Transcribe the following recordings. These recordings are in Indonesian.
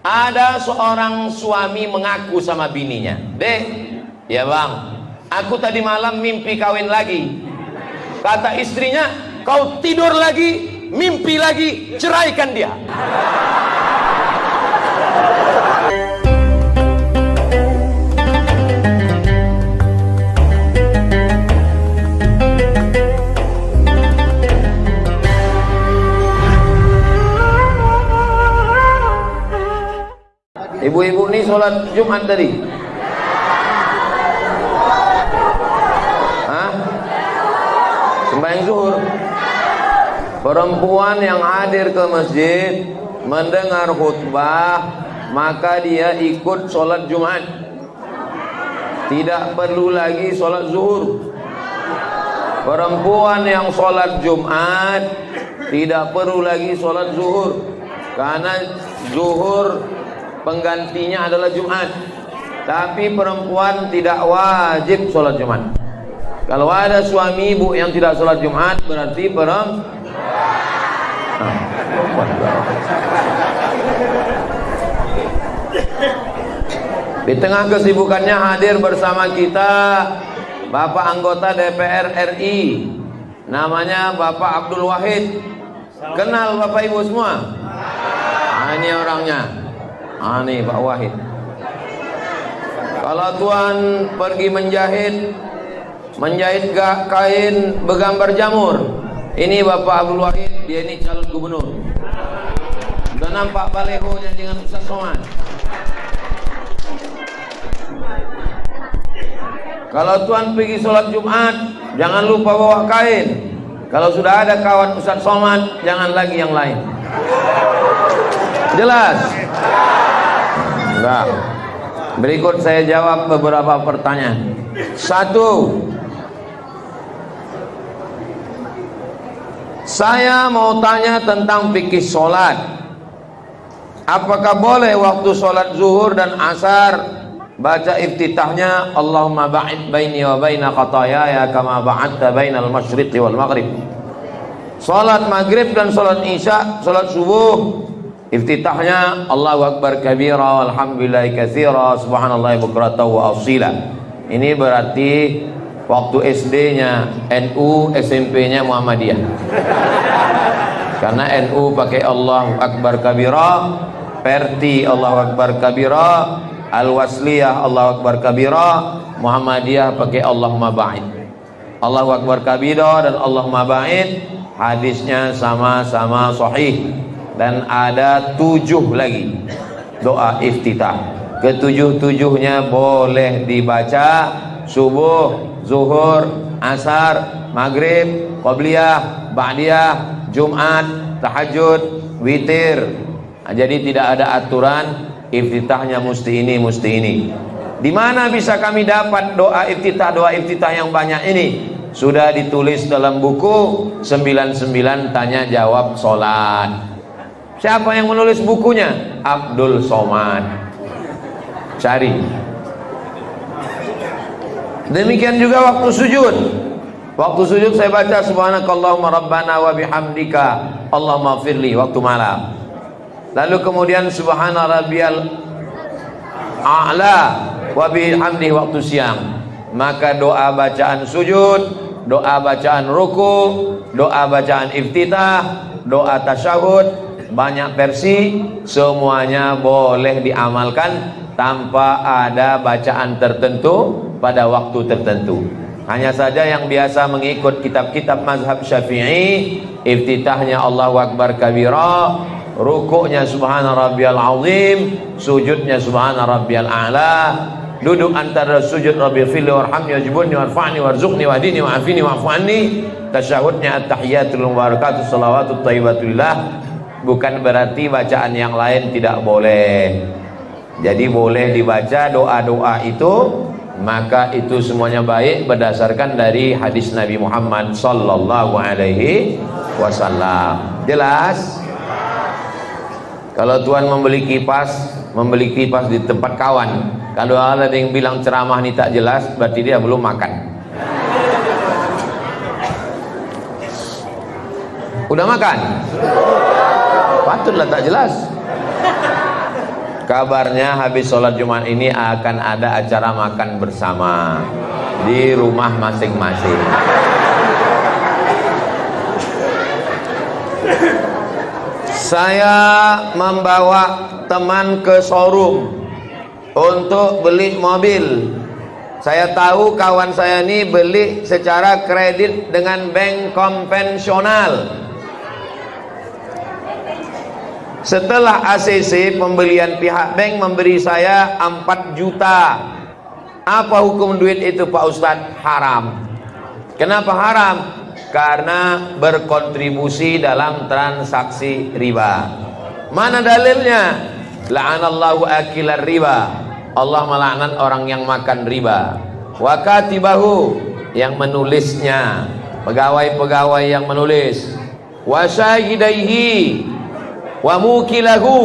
Ada seorang suami mengaku sama bininya, "Dek, ya bang, aku tadi malam mimpi kawin lagi." Kata istrinya, "Kau tidur lagi, mimpi lagi, ceraikan dia." Ibu-ibu nih sholat Jumat tadi? Hah? Sembahyang zuhur. Perempuan yang hadir ke masjid mendengar khutbah, maka dia ikut sholat Jumat. Tidak perlu lagi sholat zuhur. Perempuan yang sholat Jumat tidak perlu lagi sholat zuhur, karena zuhur penggantinya adalah Jumat. Tapi perempuan tidak wajib sholat Jumat. Kalau ada suami ibu yang tidak sholat Jumat, berarti Di tengah kesibukannya hadir bersama kita Bapak anggota DPR RI, namanya Bapak Abdul Wahid. Kenal Bapak Ibu semua? Ini orangnya. Nih Pak Wahid. Kalau Tuhan pergi menjahit kain bergambar jamur, ini Bapak Abdul Wahid, dia ini calon gubernur. Sudah nampak balehonya dengan Ustaz Somad. Kalau Tuhan pergi sholat Jumat, jangan lupa bawa kain. Kalau sudah ada kawan Ustaz Somad, jangan lagi yang lain. Jelas? Enggak. Berikut saya jawab beberapa pertanyaan. 1. Saya mau tanya tentang fikih sholat. Apakah boleh waktu sholat zuhur dan asar baca iftitahnya Allahumma ba'id baini wa baina khataayaya kama ba'adta bainal masyriqi wal maghrib? Sholat maghrib dan sholat isya, sholat subuh, iftitahnya Allahu Akbar kabira walhamdulillahi katsira subhanallahi bukratan wa asila. Ini berarti waktu SD-nya NU, SMP-nya Muhammadiyah. Karena NU pakai Allahu Akbar kabira, Perti Allahu Akbar kabira, Al-Wasliyah Allahu Akbar kabira, Muhammadiyah pakai Allahumma ba'id. Allahu Akbar kabira dan Allahumma ba'id hadisnya sama-sama sahih. Dan ada 7 lagi doa iftitah. Ketujuh-tujuhnya boleh dibaca subuh, zuhur, asar, maghrib, qabliyah, ba'diyah, Jumat, tahajud, witir. Jadi tidak ada aturan iftitahnya mesti ini, mesti ini. Di mana bisa kami dapat doa iftitah yang banyak ini? Sudah ditulis dalam buku 99 tanya jawab sholat. Siapa yang menulis bukunya? Abdul Somad. Cari. Demikian juga waktu sujud. Waktu sujud saya baca subhanakallahumma rabbana wa bihamdika Allahumma firli waktu malam. Lalu kemudian subhana rabbiyal a'la wa bihamdihi waktu siang. Maka doa bacaan sujud, doa bacaan ruku, doa bacaan iftitah, doa tasyahud, banyak versi, semuanya boleh diamalkan tanpa ada bacaan tertentu pada waktu tertentu. Hanya saja yang biasa mengikut kitab-kitab mazhab Syafi'i, iftitahnya Allahu Akbar kabira, rukuknya subhana rabbiyal azim, sujudnya subhana rabbiyal a'la, duduk antara sujud rabbil fili warhamni wajibuni warfa'ni warzuqni wahdini wa'afini wa'fu anni, tasyahudnya at-tahiyatul mubarakatuh salawatut thayyibatulillah. Bukan berarti bacaan yang lain tidak boleh. Jadi boleh dibaca doa-doa itu, maka itu semuanya baik berdasarkan dari hadis Nabi Muhammad sallallahu alaihi wasallam. Jelas? Kalau Tuhan membeli kipas di tempat kawan, kalau ada yang bilang ceramah ini tak jelas, berarti dia belum makan. Udah makan? Patutlah tak jelas. Kabarnya habis sholat Jumat ini akan ada acara makan bersama di rumah masing-masing. Saya membawa teman ke showroom untuk beli mobil. Saya tahu kawan saya ini beli secara kredit dengan bank konvensional. Setelah ACC pembelian, pihak bank memberi saya 4 juta. Apa hukum duit itu Pak Ustadz? Haram. Kenapa haram? Karena berkontribusi dalam transaksi riba. Mana dalilnya? La'anallahu akilar riba. Allah melaknat orang yang makan riba. Wa katibahu, yang menulisnya, pegawai-pegawai yang menulis. Wa syahidaihi, wa mukilahu,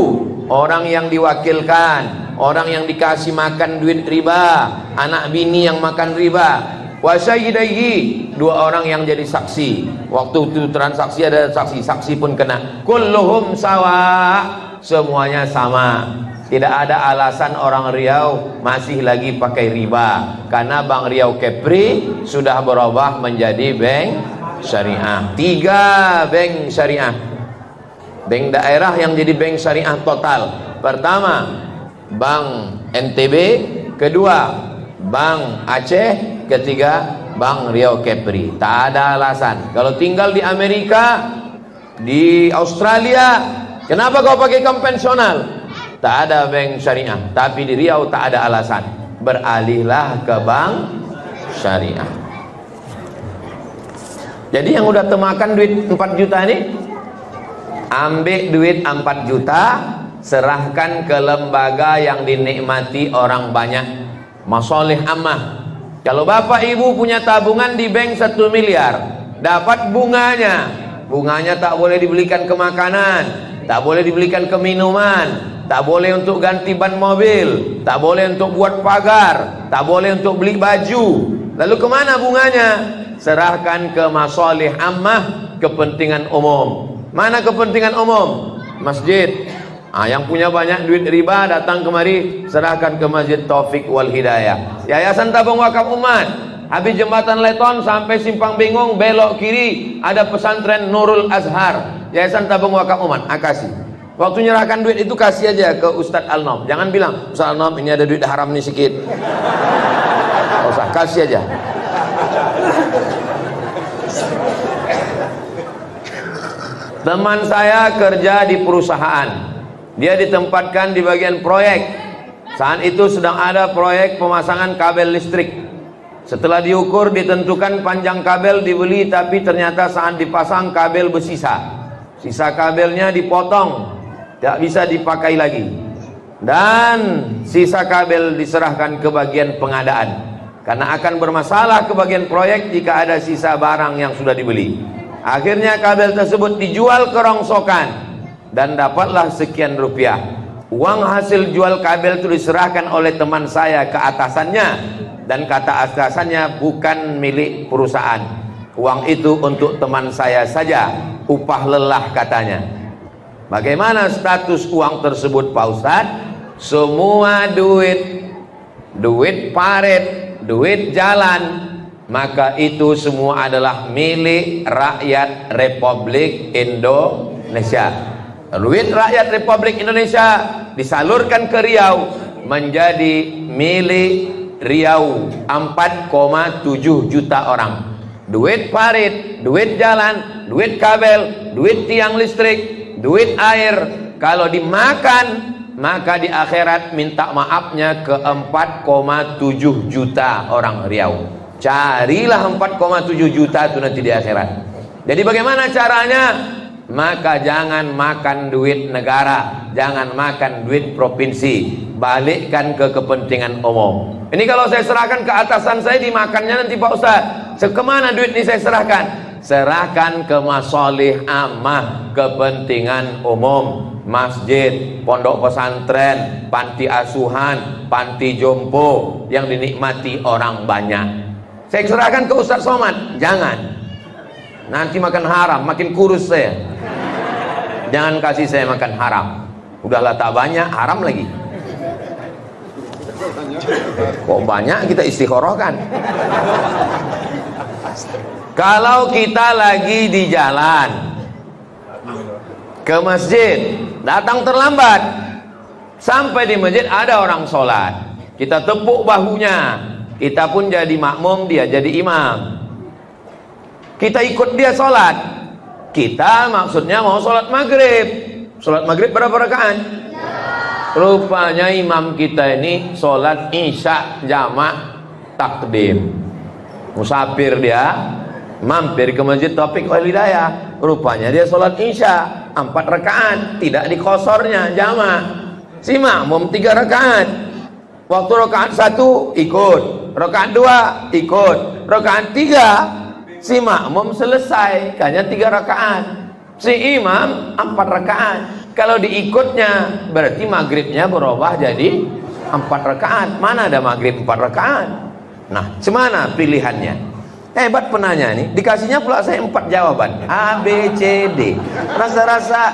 orang yang diwakilkan, orang yang dikasih makan duit riba, anak bini yang makan riba. Wa syahidaihi, 2 orang yang jadi saksi. Waktu itu transaksi ada saksi, saksi pun kena. Kulluhum sawa, semuanya sama. Tidak ada alasan orang Riau masih lagi pakai riba, karena Bank Riau Kepri sudah berubah menjadi bank syariah. 3 bank syariah, bank daerah yang jadi bank syariah total. Pertama Bank NTB, kedua Bank Aceh, ketiga Bank Riau Kepri. Tak ada alasan. Kalau tinggal di Amerika, di Australia, kenapa kau pakai konvensional? Tak ada bank syariah. Tapi di Riau tak ada alasan. Beralihlah ke bank syariah. Jadi yang udah temakan duit 4 juta ini, ambil duit 4 juta, serahkan ke lembaga yang dinikmati orang banyak, masolih ammah. Kalau bapak ibu punya tabungan di bank 1 miliar, dapat bunganya. Bunganya tak boleh dibelikan ke makanan, tak boleh dibelikan ke minuman, tak boleh untuk ganti ban mobil, tak boleh untuk buat pagar, tak boleh untuk beli baju. Lalu kemana bunganya? Serahkan ke masolih ammah, kepentingan umum. Mana kepentingan umum? Masjid. Yang punya banyak duit riba datang kemari, serahkan ke Masjid Taufik wal Hidayah. Yayasan Tabung Wakaf Umat, habis jembatan Leton sampai Simpang Bingung belok kiri ada pesantren Nurul Azhar, Yayasan Tabung Wakaf Umat. Kasih. Waktu nyerahkan duit itu kasih aja ke Ustadz Al-Nom. Jangan bilang, Ustadz Al-Nom ini ada duit haram nih sedikit. Gak usah, kasih aja. Teman saya kerja di perusahaan. Dia ditempatkan di bagian proyek. Saat itu sedang ada proyek pemasangan kabel listrik. Setelah diukur, ditentukan panjang kabel dibeli, tapi ternyata saat dipasang kabel bersisa. Sisa kabelnya dipotong, tidak bisa dipakai lagi, dan sisa kabel diserahkan ke bagian pengadaan, karena akan bermasalah ke bagian proyek jika ada sisa barang yang sudah dibeli. Akhirnya kabel tersebut dijual ke rongsokan dan dapatlah sekian rupiah. Uang hasil jual kabel itu diserahkan oleh teman saya ke atasannya, dan kata atasannya bukan milik perusahaan. Uang itu untuk teman saya saja, upah lelah katanya. Bagaimana status uang tersebut Pak Ustadz? Semua duit paret, duit jalan, maka itu semua adalah milik rakyat Republik Indonesia. Duit rakyat Republik Indonesia disalurkan ke Riau menjadi milik Riau 4,7 juta orang. Duit parit, duit jalan, duit kabel, duit tiang listrik, duit air, kalau dimakan maka di akhirat minta maafnya ke 4,7 juta orang Riau. Carilah 4,7 juta itu nanti di akhirat. Jadi bagaimana caranya? Maka jangan makan duit negara, jangan makan duit provinsi, balikkan ke kepentingan umum. Ini kalau saya serahkan ke atasan saya, dimakannya nanti Pak Ustadz. Kemana duit ini saya serahkan? Serahkan ke masolih ammah, kepentingan umum. Masjid, pondok pesantren, panti asuhan, panti jompo yang dinikmati orang banyak. Saya serahkan ke Ustadz Somad, jangan. Nanti makan haram, makin kurus saya. Jangan kasih saya makan haram. Udahlah tak banyak, haram lagi. Kok banyak kita istikharahkan? Kalau kita lagi di jalan ke masjid, datang terlambat, sampai di masjid ada orang sholat, kita tepuk bahunya, kita pun jadi makmum, dia jadi imam, kita ikut dia sholat. Kita maksudnya mau sholat maghrib. Sholat maghrib berapa rakaat? Rupanya imam kita ini sholat isya jamak takdim, musafir, dia mampir ke Masjid Taufik Wal Hidayah. Rupanya dia sholat isya 4 rakaat, tidak dikosornya jamak. Si makmum 3 rakaat. Waktu rakaat 1 ikut, rakaat 2 ikut, rakaat 3 si makmum selesai, hanya 3 rakaat. Si imam 4 rakaat. Kalau diikutnya berarti maghribnya berubah jadi 4 rakaat. Mana ada maghrib 4 rakaat? Nah, semana pilihannya? Hebat penanya nih, dikasihnya pula saya 4 jawaban, A, B, C, D. Rasa-rasa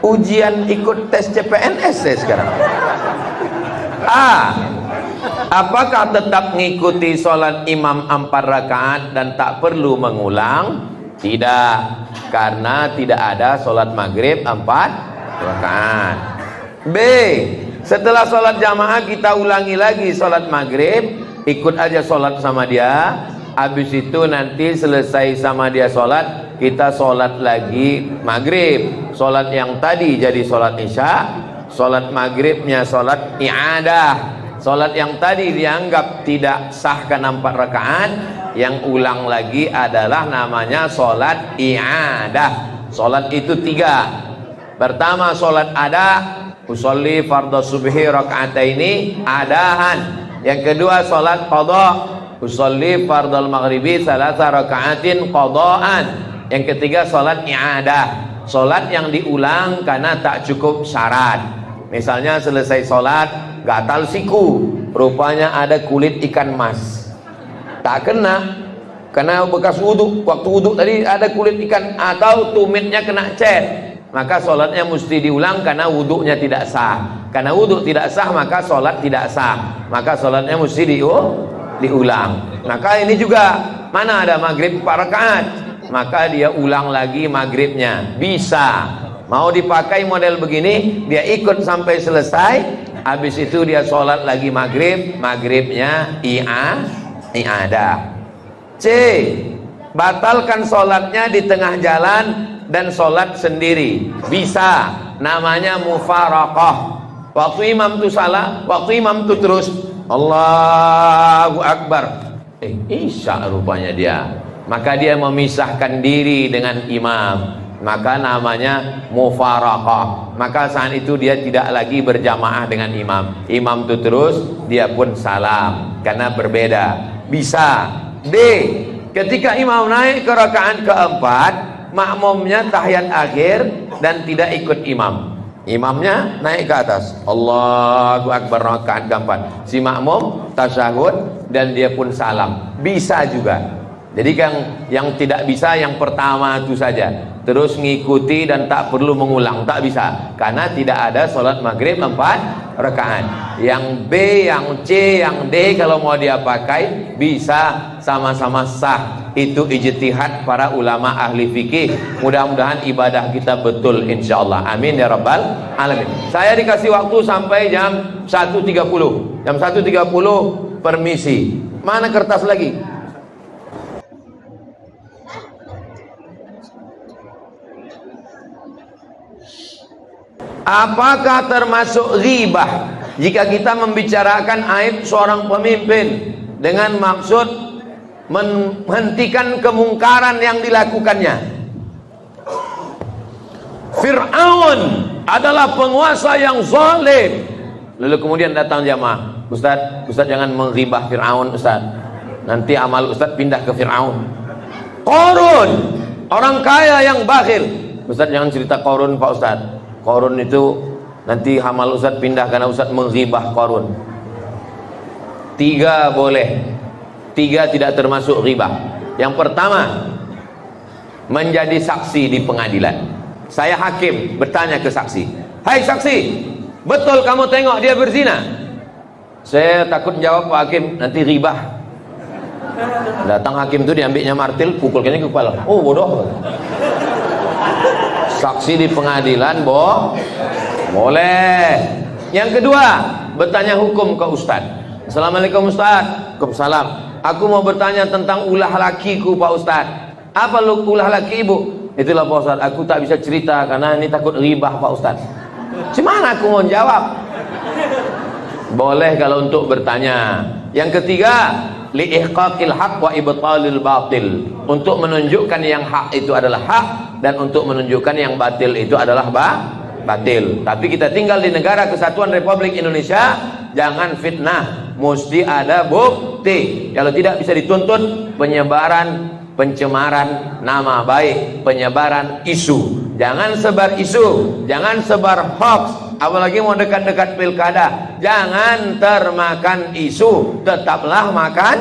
ujian ikut tes CPNS saya sekarang. A, apakah tetap mengikuti sholat imam 4 rakaat dan tak perlu mengulang? Tidak, karena tidak ada sholat maghrib 4 rakaat. B, setelah sholat jamaah kita ulangi lagi sholat maghrib, ikut aja sholat sama dia. Habis itu nanti selesai sama dia sholat, kita sholat lagi maghrib. Sholat yang tadi jadi sholat isya, sholat maghribnya sholat i'adah. Sholat yang tadi dianggap tidak sah karena 4 rakaat, yang ulang lagi adalah namanya sholat i'adah. Sholat itu 3. Pertama sholat adah, usolli fardhu subhi raka'ataini adahan. Yang kedua sholat qadha, usolli fardhu maghribi salasa raka'atin qadhaan. Yang ketiga sholat i'adah, sholat yang diulang karena tak cukup syarat. Misalnya selesai sholat gatal siku, rupanya ada kulit ikan mas, tak kena karena bekas wudhu. Waktu wudhu tadi ada kulit ikan, atau tumitnya kena cat, maka sholatnya mesti diulang karena wudhunya tidak sah. Karena wudhu tidak sah maka sholat tidak sah, maka sholatnya mesti diulang. Maka ini juga, mana ada maghrib 4 rakaat, maka dia ulang lagi maghribnya. Bisa, mau dipakai model begini, dia ikut sampai selesai, habis itu dia sholat lagi maghrib, maghribnya i'adah. C, batalkan sholatnya di tengah jalan dan sholat sendiri. Bisa, namanya mufaraqah. Waktu imam itu salah, waktu imam itu terus Allahu Akbar, isya rupanya dia, maka dia memisahkan diri dengan imam, maka namanya mufaraqah. Maka saat itu dia tidak lagi berjamaah dengan imam, imam itu terus, dia pun salam karena berbeda. Bisa. D, ketika imam naik ke rakaat keempat, makmumnya tahiyat akhir dan tidak ikut imam, imamnya naik ke atas, Allahu Akbar rakaat keempat, si makmum tasyahud dan dia pun salam. Bisa juga. Jadi yang tidak bisa yang pertama itu saja, terus ngikuti dan tak perlu mengulang, tak bisa, karena tidak ada sholat maghrib 4 rakaat. Yang B, yang C, yang D kalau mau dia pakai bisa, sama-sama sah. Itu ijtihad para ulama ahli fikih. Mudah-mudahan ibadah kita betul insyaallah, amin ya rabbal alamin. Saya dikasih waktu sampai jam 1.30. Jam 1.30 permisi. Mana kertas lagi? Apakah termasuk ghibah jika kita membicarakan aib seorang pemimpin dengan maksud menghentikan kemungkaran yang dilakukannya? Fir'aun adalah penguasa yang zalim. Lalu kemudian datang jamaah, Ustaz jangan menghibah Fir'aun Ustaz, nanti amal Ustaz pindah ke Fir'aun. Qarun, orang kaya yang bakhil, Ustaz jangan cerita Qarun Pak Ustaz, Qarun itu nanti amal Ustaz pindah karena Ustaz menghibah Qarun. 3 boleh, 3 tidak termasuk ghibah. Yang pertama, menjadi saksi di pengadilan. Saya hakim bertanya ke saksi, hai saksi, betul kamu tengok dia berzina? Saya takut jawab Pak Hakim, nanti ribah. Datang hakim itu diambilnya martil, pukul kayaknya ke kepala. Oh bodoh. Saksi di pengadilan, boleh. Yang kedua, bertanya hukum ke Ustaz. Assalamualaikum Ustaz. Waalaikumsalam. Aku mau bertanya tentang ulah lakiku Pak Ustaz. Apa ulah laki ibu? Itulah Pak Ustaz, aku tak bisa cerita karena ini takut ribah Pak Ustaz. Gimana aku mau jawab? Boleh kalau untuk bertanya. Yang ketiga, liihqaqil haq wa ibtalil batil, untuk menunjukkan yang hak itu adalah hak dan untuk menunjukkan yang batil itu adalah batil. Tapi kita tinggal di negara kesatuan Republik Indonesia, jangan fitnah, mesti ada bukti. Kalau tidak bisa dituntut penyebaran, pencemaran nama baik, penyebaran isu. Jangan sebar isu, jangan sebar hoax. Apalagi mau dekat-dekat pilkada, jangan termakan isu, tetaplah makan.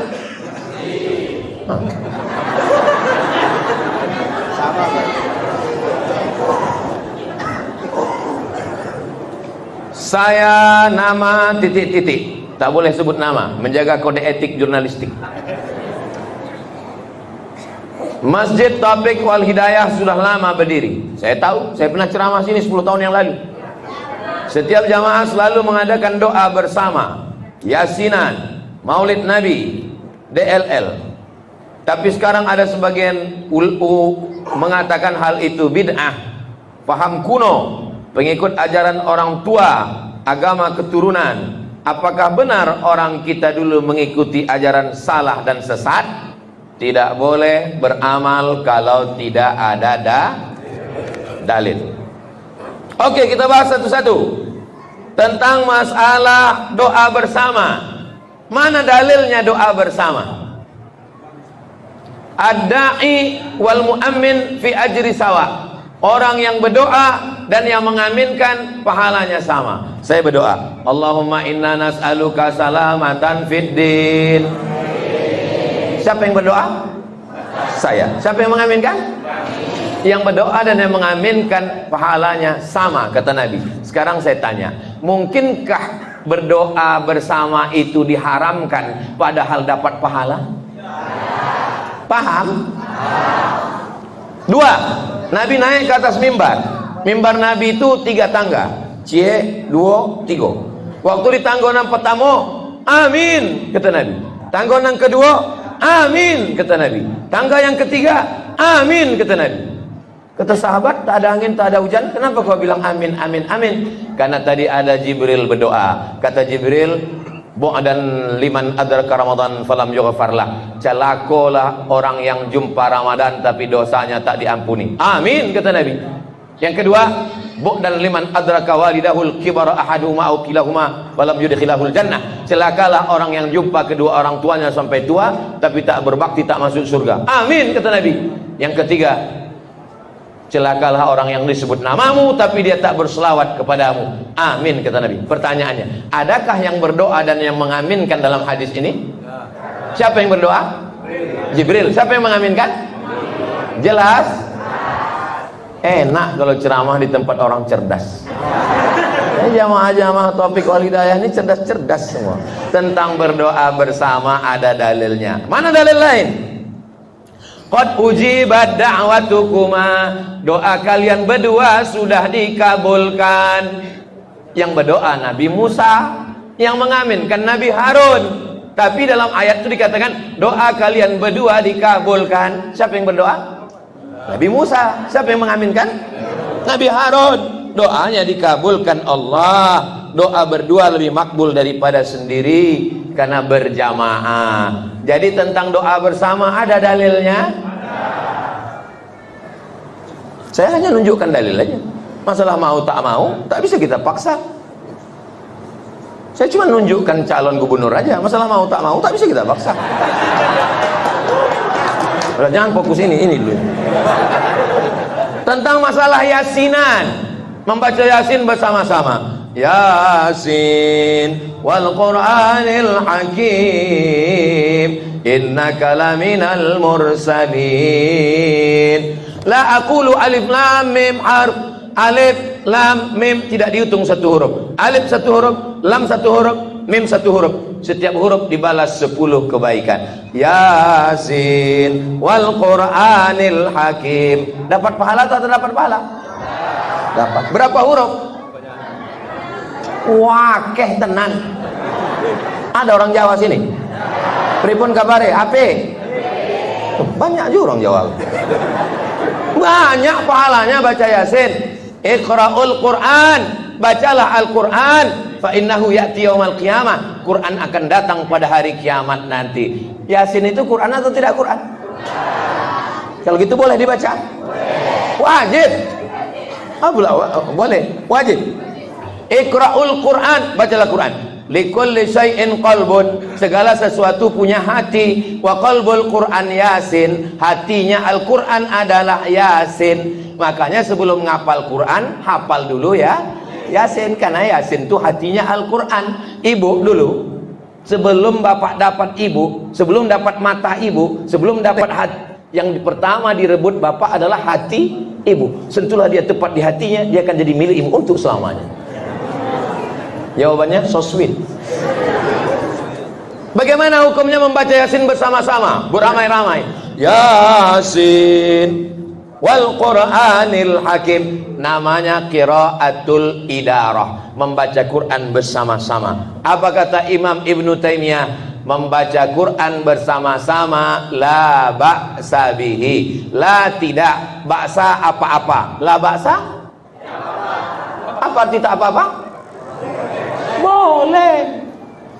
Saya nama titik-titik, tak boleh sebut nama, menjaga kode etik jurnalistik. Masjid Taufik Wal Hidayah sudah lama berdiri. Saya tahu, saya pernah ceramah sini 10 tahun yang lalu. Setiap jamaah selalu mengadakan doa bersama, yasinan, maulid Nabi, DLL. Tapi sekarang ada sebagian mengatakan hal itu bid'ah, paham kuno, pengikut ajaran orang tua, agama keturunan. Apakah benar orang kita dulu mengikuti ajaran salah dan sesat? Tidak boleh beramal kalau tidak ada dalil. Oke, kita bahas satu-satu tentang masalah doa bersama. Mana dalilnya doa bersama? Ad-da'i wal mu'ammin fi ajri sawa. Orang yang berdoa dan yang mengaminkan pahalanya sama. Saya berdoa, Allahumma inna nas'aluka salamatan fid din. Siapa yang berdoa? Saya. Siapa yang mengaminkan? Yang berdoa dan yang mengaminkan pahalanya sama, kata Nabi. Sekarang saya tanya, mungkinkah berdoa bersama itu diharamkan padahal dapat pahala? Paham? Dua, Nabi naik ke atas mimbar. Mimbar Nabi itu 3 tangga. Cie, 2, 3. Waktu di tanggonan pertama, amin, kata Nabi. Tanggonan kedua, amin, kata Nabi. Tangga yang ketiga, amin, kata Nabi. Kata sahabat, tak ada angin, tak ada hujan, kenapa kau bilang amin, amin, amin? Karena tadi ada Jibril berdoa. Kata Jibril, dan liman adraka Ramadan falam yughfarlah. Celakolah orang yang jumpa Ramadan tapi dosanya tak diampuni. Amin, kata Nabi. Yang kedua, dan liman adraka walidahul kibara ahaduhuma aw kilahuma falam yudkhilahul jannah. Celakalah orang yang jumpa kedua orang tuanya sampai tua tapi tak berbakti, tak masuk surga. Amin, kata Nabi. Yang ketiga, celakalah orang yang disebut namamu tapi dia tak berselawat kepadamu. Amin, kata Nabi. Pertanyaannya, adakah yang berdoa dan yang mengaminkan dalam hadis ini? Siapa yang berdoa? Jibril. Siapa yang mengaminkan? Jelas? Enak kalau ceramah di tempat orang cerdas. Jamaah-jamaah Taufik Wal Hidayah ini cerdas-cerdas semua. Tentang berdoa bersama ada dalilnya. Mana dalil lain? Qad ujibat da'watukuma, doa kalian berdua sudah dikabulkan. Yang berdoa Nabi Musa, yang mengaminkan Nabi Harun. Tapi dalam ayat itu dikatakan doa kalian berdua dikabulkan. Siapa yang berdoa? Nabi Musa. Siapa yang mengaminkan? Nabi Harun. Doanya dikabulkan Allah. Doa berdua lebih makbul daripada sendiri karena berjamaah. Jadi tentang doa bersama ada dalilnya? Saya hanya nunjukkan dalil aja. Masalah mau tak mau, tak bisa kita paksa. Saya cuma nunjukkan calon gubernur aja. Masalah mau tak mau, tak bisa kita paksa. Jangan fokus ini dulu. Tentang masalah yasinan, membaca yasin bersama-sama. Yasin wal Qur'anil Hakim innaka laminal mursalin. La aqulu alif lam mim harf. Alif lam mim tidak dihitung satu huruf. Alif satu huruf, lam satu huruf, mim satu huruf, setiap huruf dibalas 10 kebaikan. Yasin wal Qur'anil Hakim. Dapat pahala atau dapat pahala? Dapat. Berapa huruf? Wakeh tenan. Ada orang Jawa sini? Pripun kabare? HP? Banyak juga orang Jawa. Banyak pahalanya baca Yasin. Iqra'ul Qur'an, bacalah Al-Qur'an, fa innahu ya'ti yaumal qiyamah. Quran akan datang pada hari kiamat nanti. Yasin itu Quran atau tidak Quran? Kalau gitu boleh dibaca? Wajib. Boleh, wajib. Iqra'ul Qur'an, bacalah Quran. Likulli syai'in qalbun, segala sesuatu punya hati. Wa qalbul Qur'an Yasin, hatinya Al-Qur'an adalah Yasin. Makanya sebelum ngapal Quran, hafal dulu ya Yasin, karena Yasin itu hatinya Al-Quran. Ibu dulu, sebelum bapak dapat ibu, sebelum dapat mata ibu, sebelum dapat hati, yang pertama direbut bapak adalah hati ibu. Sentuhlah dia tepat di hatinya, dia akan jadi milik ibu untuk selamanya. Jawabannya so sweet. Bagaimana hukumnya membaca Yasin bersama-sama, beramai-ramai? Yasin wal Qur'anil Hakim, namanya qiraatul idarah, membaca Quran bersama-sama. Apa kata Imam Ibnu Taimiyah? Membaca Quran bersama-sama la ba'sa bihi, la tidak ba'sa apa-apa, la ba'sa apa tidak apa-apa, boleh.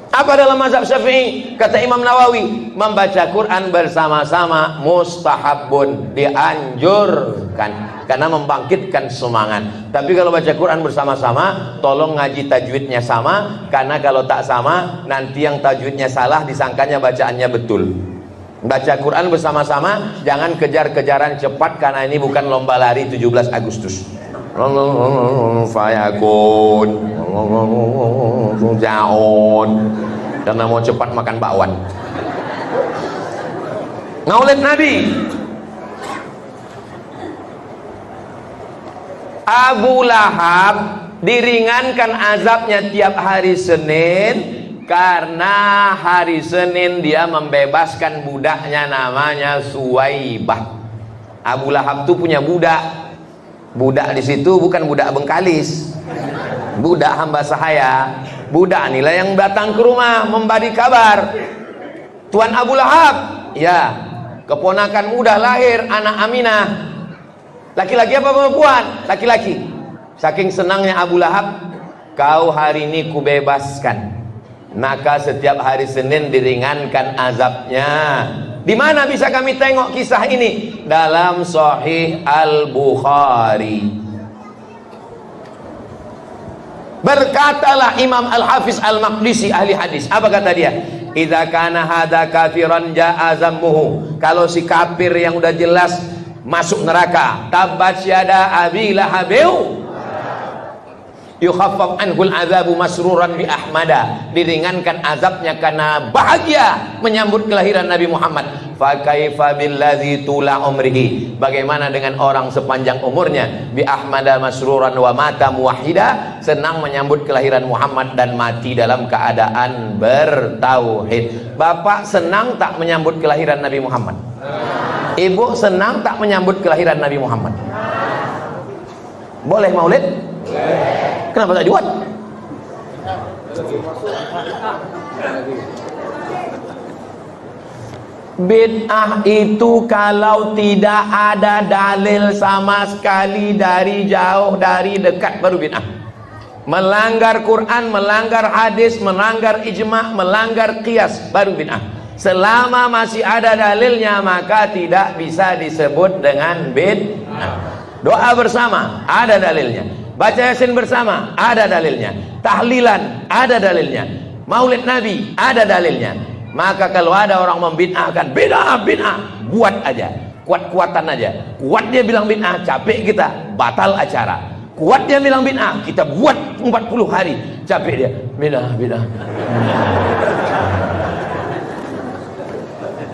Apa dalam mazhab Syafi'i? Kata Imam Nawawi, membaca Quran bersama-sama mustahabun, dianjurkan karena membangkitkan semangat. Tapi kalau baca Quran bersama-sama, tolong ngaji tajwidnya sama, karena kalau tak sama nanti yang tajwidnya salah disangkanya bacaannya betul. Baca Quran bersama-sama, jangan kejar-kejaran cepat, karena ini bukan lomba lari 17 Agustus. Fayakun jaon, karena mau cepat makan bakwan. Maulid Nabi. Abu Lahab diringankan azabnya tiap hari Senin, karena hari Senin dia membebaskan budaknya namanya Suwaibah. Abu Lahab tuh punya budak. Budak di situ bukan budak Bengkalis, budak hamba sahaya. Budak inilah yang datang ke rumah memberi kabar, Tuan Abu Lahab, ya, keponakan muda lahir, anak Aminah. Laki-laki apa perempuan? Laki-laki. Saking senangnya Abu Lahab, kau hari ini kubebaskan. Maka setiap hari Senin diringankan azabnya. Di mana bisa kami tengok kisah ini? Dalam Sahih Al-Bukhari. Berkatalah Imam Al-Hafiz Al-Maqdisi, ahli hadis. Apa kata dia? Idza kana hadza kafiran ja'a zammuhu. Kalau si kafir yang udah jelas masuk neraka, tabbat yada abi lahabiu, yukhaffaf anhul azabu masruran bi ahmada, diringankan azabnya karena bahagia menyambut kelahiran Nabi Muhammad. Fa kaifa billadzi tula umrihi, bagaimana dengan orang sepanjang umurnya, bi ahmada masruran wa mata muwahhida, senang menyambut kelahiran Muhammad dan mati dalam keadaan bertauhid. Bapak senang tak menyambut kelahiran Nabi Muhammad? Ibu senang tak menyambut kelahiran Nabi Muhammad? Boleh maulid? Kenapa tak dibuat? Bid'ah itu kalau tidak ada dalil sama sekali, dari jauh dari dekat baru bid'ah. Melanggar Quran, melanggar hadis, melanggar ijma', melanggar qiyas baru bid'ah. Selama masih ada dalilnya maka tidak bisa disebut dengan bid'ah. Doa bersama ada dalilnya, baca Yasin bersama ada dalilnya, tahlilan ada dalilnya, maulid Nabi ada dalilnya. Maka kalau ada orang membid'ahkan, bid'ah, buat aja, kuat-kuatan aja. Kuat dia bilang bid'ah, capek kita, batal acara. Kuat dia bilang bid'ah, kita buat 40 hari, capek dia, bid'ah.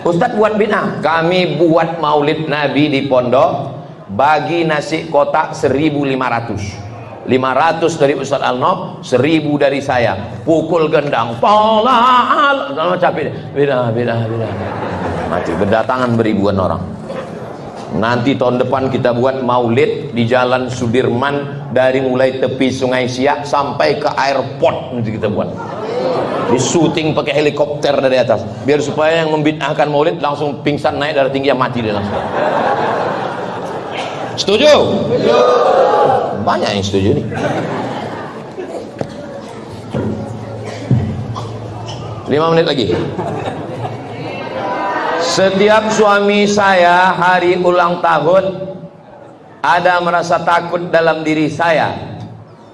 Ustadz buat bid'ah, kami buat maulid Nabi di pondok, bagi nasi kotak 1.500. 500 dari Ustaz Al-Nof, 1000 dari saya. Pukul gendang, tolak, capek. Beda. Mati, berdatangan beribuan orang. Nanti tahun depan kita buat maulid di Jalan Sudirman, dari mulai tepi Sungai Siak sampai ke airport. Nanti kita buat di syuting pakai helikopter dari atas, biar supaya yang membid'ahkan maulid langsung pingsan, naik darah tinggi, mati dia langsung. Setuju? Banyak yang setuju nih. 5 menit lagi. Setiap suami saya hari ulang tahun ada merasa takut dalam diri saya,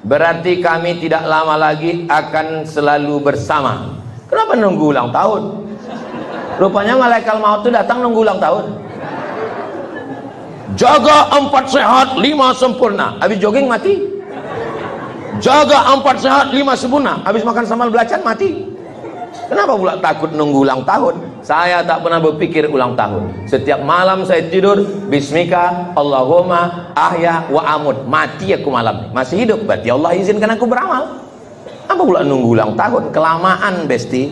berarti kami tidak lama lagi akan selalu bersama. Kenapa nunggu ulang tahun? Rupanya malaikat maut itu datang nunggu ulang tahun. Jaga 4 sehat 5 sempurna, habis jogging mati. Jaga 4 sehat 5 sempurna, habis makan sambal belacan mati. Kenapa pula takut nunggu ulang tahun? Saya tak pernah berpikir ulang tahun. Setiap malam saya tidur, Bismika Allahumma ahya wa amut. Mati aku malam, masih hidup, berarti Allah izinkan aku beramal. Apa pula nunggu ulang tahun? Kelamaan, besti.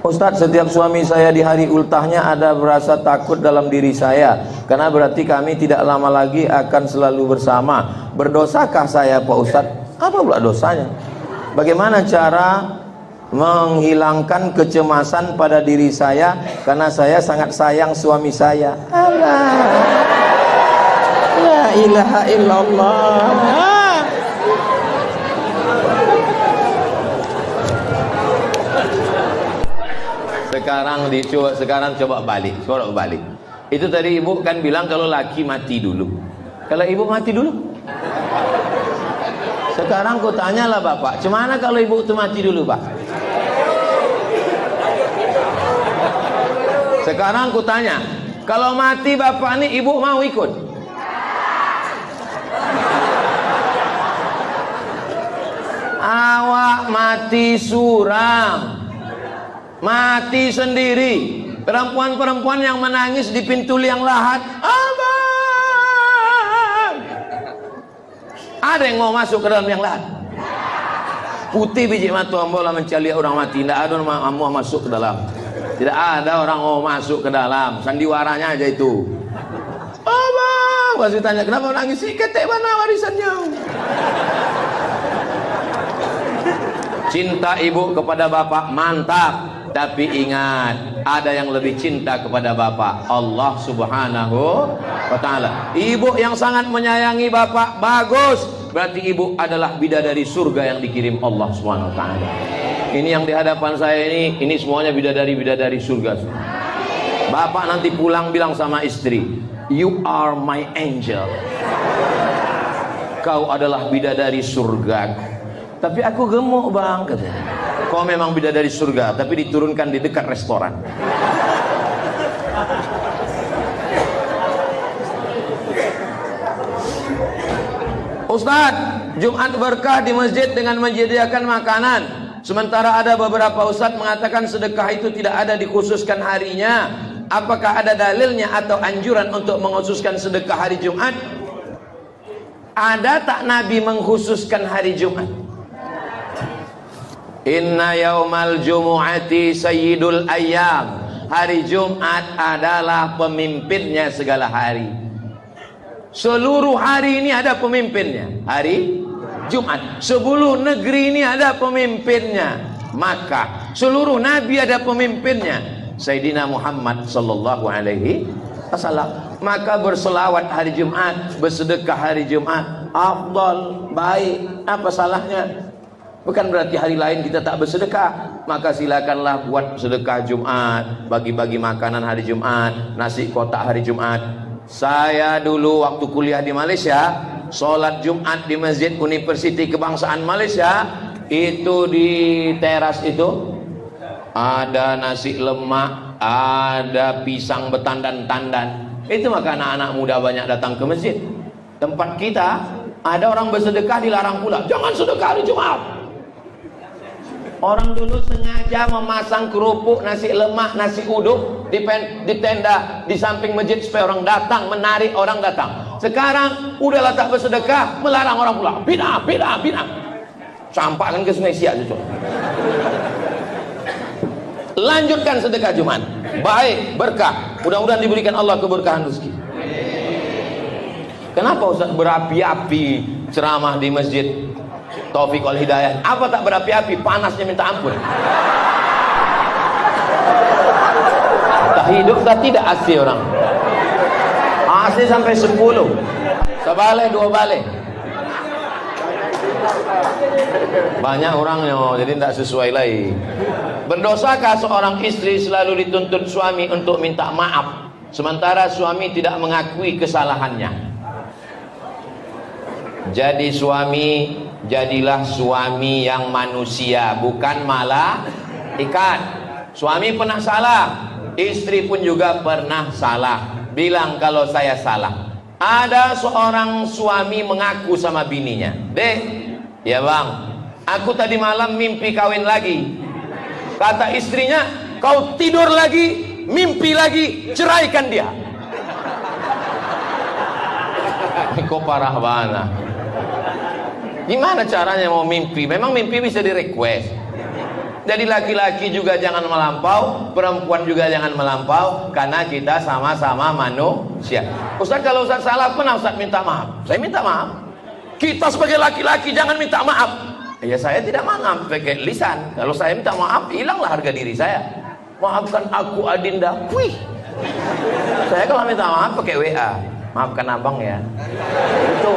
Ustadz, setiap suami saya di hari ultahnya ada berasa takut dalam diri saya, karena berarti kami tidak lama lagi akan selalu bersama. Berdosakah saya Pak Ustadz? Apa pula dosanya? Bagaimana cara menghilangkan kecemasan pada diri saya, karena saya sangat sayang suami saya? Allah, la ilaha illallah. Sekarang coba balik. Itu tadi ibu kan bilang kalau laki mati dulu. Kalau ibu mati dulu. Sekarang ku tanyalah bapak, cemana kalau ibu itu mati dulu, Pak? Sekarang ku tanya, kalau mati bapak ini ibu mau ikut? Awak mati suram, mati sendiri. Perempuan-perempuan yang menangis di pintu liang lahat, abang, ada yang mau masuk ke dalam liang lahat? Putih biji mata ambola mencari orang mati, tidak ada orang mau masuk ke dalam. Tidak ada orang mau masuk ke dalam, sandiwaranya aja itu. Abang, pasti tanya, kenapa nangis sih? Ketek mana warisannya? Cinta ibu kepada bapak mantap, tapi ingat, ada yang lebih cinta kepada bapak, Allah Subhanahu wa ta'ala. Ibu yang sangat menyayangi bapak, bagus, berarti ibu adalah bidadari surga yang dikirim Allah Subhanahu wa ta'ala. Ini yang di hadapan saya ini semuanya bidadari surga. Bapak nanti pulang bilang sama istri, you are my angel, kau adalah bidadari surga. Tapi aku gemuk bang, katanya. Kau memang bidadari surga, tapi diturunkan di dekat restoran. Ustadz, Jumat berkah di masjid dengan menyediakan makanan. Sementara ada beberapa ustadz mengatakan sedekah itu tidak ada dikhususkan harinya. Apakah ada dalilnya atau anjuran untuk mengkhususkan sedekah hari Jumat? Ada tak Nabi mengkhususkan hari Jumat? Inna yaumal jumu'ati sayyidul ayyam. Hari Jumat adalah pemimpinnya segala hari. Seluruh hari ini ada pemimpinnya. Hari Jumat. Seluruh negeri ini ada pemimpinnya. Maka seluruh nabi ada pemimpinnya, Sayyidina Muhammad sallallahu alaihi wasallam. Maka berselawat hari Jumat, bersedekah hari Jumat, afdal, baik. Apa salahnya? Bukan berarti hari lain kita tak bersedekah. Maka silakanlah buat sedekah Jumat, bagi-bagi makanan hari Jumat, nasi kotak hari Jumat. Saya dulu waktu kuliah di Malaysia, sholat Jumat di Masjid Universiti Kebangsaan Malaysia, itu di teras itu ada nasi lemak, ada pisang betandan-tandan. Itu maka anak-anak muda banyak datang ke masjid. Tempat kita ada orang bersedekah dilarang pula, jangan sedekah hari Jumat. Orang dulu sengaja memasang kerupuk, nasi lemak, nasi uduk di tenda di samping masjid supaya orang datang, menarik orang datang. Sekarang udahlah tak bersedekah, melarang orang pulang. Bid'ah, bid'ah, bid'ah. Campakkan ke Sungai Siak itu. Lanjutkan sedekah Jumat. Baik, berkah. Mudah-mudahan diberikan Allah keberkahan rezeki. Kenapa Ustaz berapi-api ceramah di masjid Taufik wal Hidayah? Apa tak berapi-api? Panasnya minta ampun. Tak hidup tak tidak AC orang. AC sampai 10. Sebalai 2 balai. Banyak orangnya, jadi tidak sesuai lagi. Berdosakah seorang istri selalu dituntut suami untuk minta maaf, sementara suami tidak mengakui kesalahannya? Jadi jadilah suami yang manusia, bukan malaikat. Suami pernah salah, istri pun juga pernah salah. Bilang kalau saya salah. Ada seorang suami mengaku sama bininya, "Dek, ya bang, aku tadi malam mimpi kawin lagi." Kata istrinya, "Kau tidur lagi, mimpi lagi, ceraikan dia." Kok parah banget. Gimana caranya mau mimpi? Memang mimpi bisa di request. Jadi laki-laki juga jangan melampau, perempuan juga jangan melampau, karena kita sama-sama manusia. Ustaz, kalau Ustaz salah pernah Ustaz minta maaf? Saya minta maaf. Kita sebagai laki-laki jangan minta maaf. Ya saya tidak maaf pakai lisan. Kalau saya minta maaf, hilanglah harga diri saya. Maafkan aku Adinda. Wih. Saya kalau minta maaf pakai WA. Maafkan abang ya. Itu.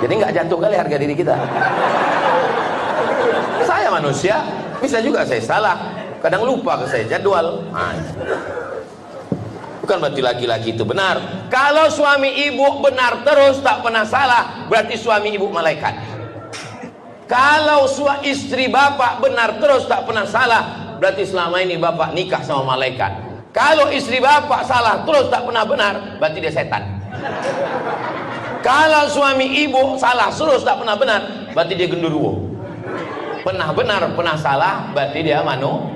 Jadi nggak jatuh kali harga diri kita. Saya manusia, bisa juga saya salah. Kadang lupa ke saya jadwal. Bukan berarti laki-laki itu benar. Kalau suami ibu benar terus tak pernah salah, berarti suami ibu malaikat. Kalau istri bapak benar terus tak pernah salah, berarti selama ini bapak nikah sama malaikat. Kalau istri bapak salah terus tak pernah benar, berarti dia setan. Kalau suami ibu salah terus tak pernah benar, berarti dia genderuwo. Pernah benar, pernah salah, berarti dia manusia.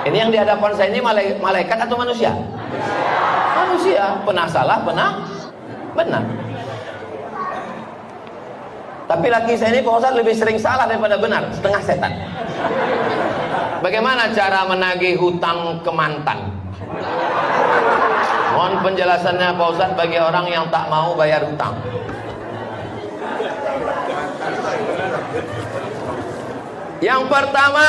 Ini yang di hadapan saya ini malaikat atau manusia? Manusia. Pernah salah, pernah benar. Tapi laki saya ini Pak Ustadz lebih sering salah daripada benar, setengah setan. Bagaimana cara menagih hutang ke mantan? Mohon penjelasannya Pak Ustadz bagi orang yang tak mau bayar hutang. Yang pertama,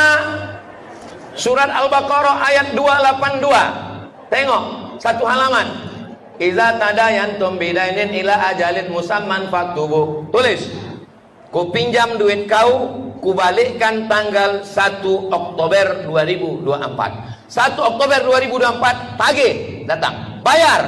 surat Al-Baqarah ayat 282. Tengok, satu halaman. Iza tadayantum bidainin ila ajalin musamman faktubu. Tulis, ku pinjam duit kau, ku balikkan tanggal 1 Oktober 2024. 1 Oktober 2024 tagih, datang, bayar.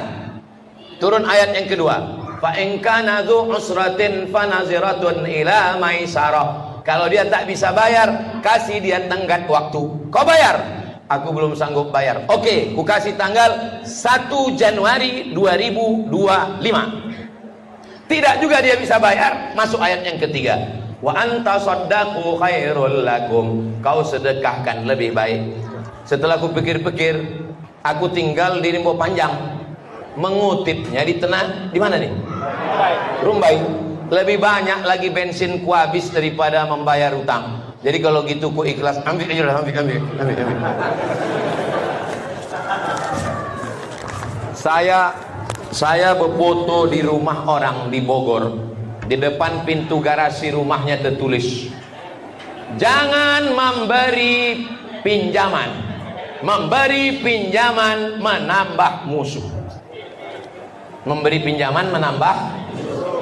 Turun ayat yang kedua. Fa in kana dzu usratin fanaziratun ila maisarah. Kalau dia tak bisa bayar, kasih dia tenggat waktu. Kau bayar? Aku belum sanggup bayar. Oke, ku kasih tanggal 1 Januari 2025. Tidak juga dia bisa bayar, masuk ayat yang ketiga. Wa anta saddaqu khairul lakum. Kau sedekahkan lebih baik. Setelah aku pikir-pikir, aku tinggal di Rimbo Panjang, mengutipnya di mana nih? Rumbai. Lebih banyak lagi bensin ku habis daripada membayar utang. Jadi kalau gitu ku ikhlas, ambil aja, ambil. Saya berfoto di rumah orang di Bogor. Di depan pintu garasi rumahnya tertulis, jangan memberi pinjaman. Memberi pinjaman menambah musuh. Memberi pinjaman menambah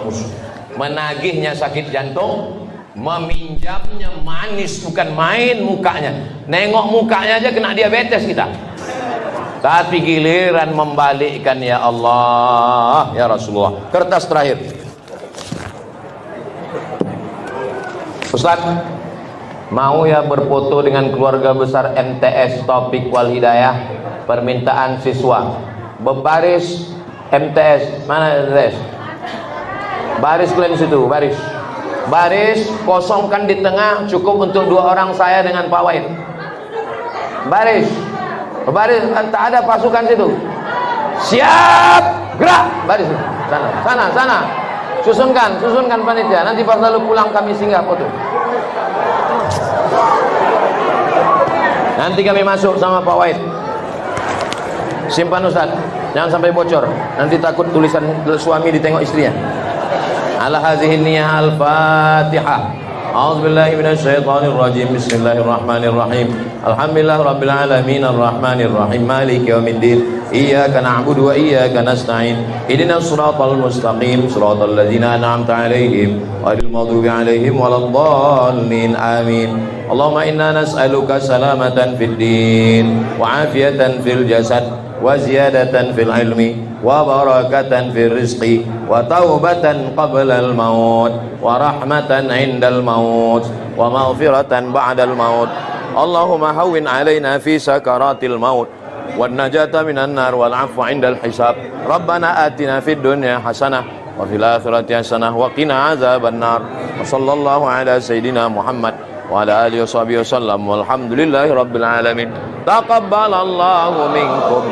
musuh. Menagihnya sakit jantung, meminjamnya manis, bukan main mukanya. Nengok mukanya aja kena diabetes kita. Tapi giliran membalikkan, ya Allah, ya Rasulullah. Kertas terakhir. Ustaz, mau ya berfoto dengan keluarga besar MTS Taufik wal Hidayah? Permintaan siswa. Berbaris MTS, mana MTS? Baris kalian situ, baris. Baris, kosongkan di tengah, cukup untuk 2 orang saya dengan Pak Wahid. Baris, baris, tak ada pasukan situ. Siap, gerak, baris. Sana. Susunkan panitia. Nanti pas lalu pulang kami singgah foto. Nanti kami masuk sama Pak Wahid. Simpan Ustaz, jangan sampai bocor. Nanti takut tulisan suami ditengok istrinya. Ala hadhihi niyyah al-Fatihah. A'udzubillahi minasyaitonir rajim. Bismillahirrahmanirrahim. Alhamdulillah rabbil alamin arrahmanir rahim maliki yaumiddin. Iyyaka na'budu wa iyyaka nasta'in. Ihdinas siratal mustaqim, siratal ladzina an'amta 'alaihim ghairil maghdubi 'alaihim waladdallin. Amin. Allahumma inna nas'aluka salamatan fid din wa 'afiyatan fil jasad wa ziyadatan fil ilmi wa barakatan fil rizqi wa taubatan qabla al maut wa rahmatan 'indal maut wa maghfiratan ba'dal maut. Allahumma hawwin 'alaina fi sakaratil maut wan najata minan nar wal 'afwa 'indal hisab. Rabbana atina fid dunya hasanah wa fil akhirati hasanah wa qina adzaban nar. Wa sallallahu ala sayidina Muhammad wa ala alihi washabihi wasallam walhamdulillahi rabbil alamin. Taqabbalallahu minkum